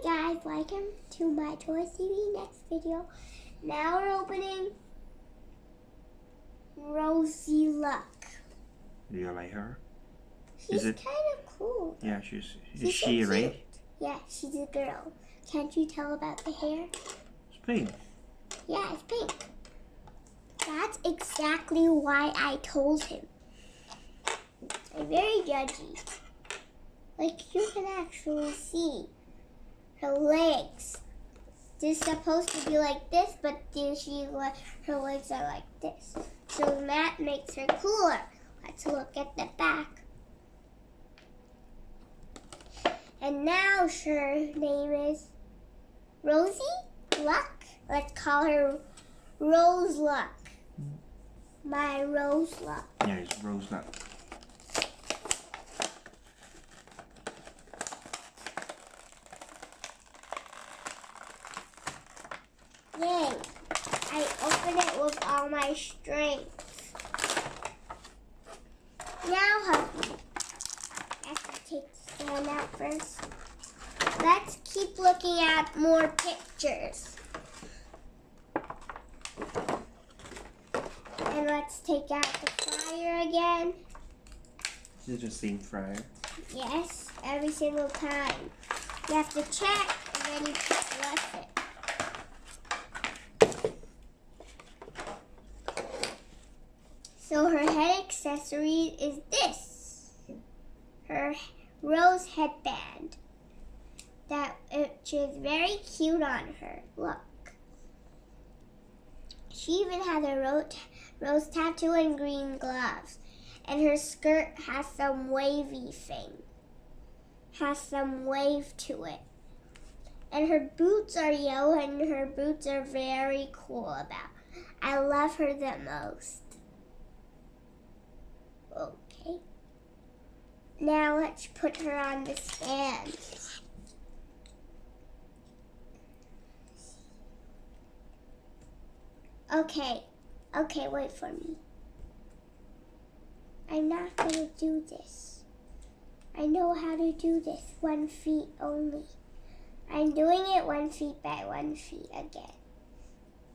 Hi guys, welcome to myToyS TV next video. Now we're opening Roseluck. Do you like her? She's kind of cool. Yeah, she's she so right? Yeah, she's a girl. Can't you tell about the hair? It's pink. Yeah, it's pink. That's exactly why I told him. I'm very judgy. Like you can actually see her legs. They're supposed to be like this, but her legs are like this. So that makes her cooler. Let's look at the back. And now her name is Roseluck. Let's call her Roseluck. My Roseluck. Yeah, it's Roseluck. Yay! I open it with all my strength. Now, hubby, I have to take the stand out first. Let's keep looking at more pictures. And let's take out the fryer again. Is it the same fryer? Yes, every single time. You have to check and then you press it. So her head accessory is this. Her rose headband. Which is very cute on her. Look. She even has a rose tattoo and green gloves. And her skirt has some wavy thing. Has some wave to it. And her boots are yellow and her boots are very cool about. I love her the most. Okay. Now let's put her on the stand. Okay, wait for me. I'm not gonna do this. I know how to do this. 1 feet only. I'm doing it 1 feet by 1 feet again.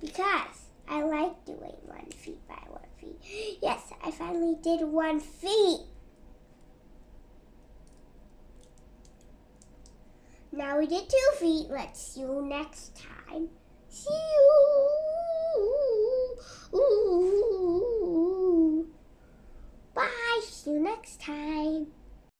Because I like doing 1 feet by 1 feet. Yes, I finally did 1 feet. Now we did 2 feet. Let's see you next time. See you. Bye. See you next time.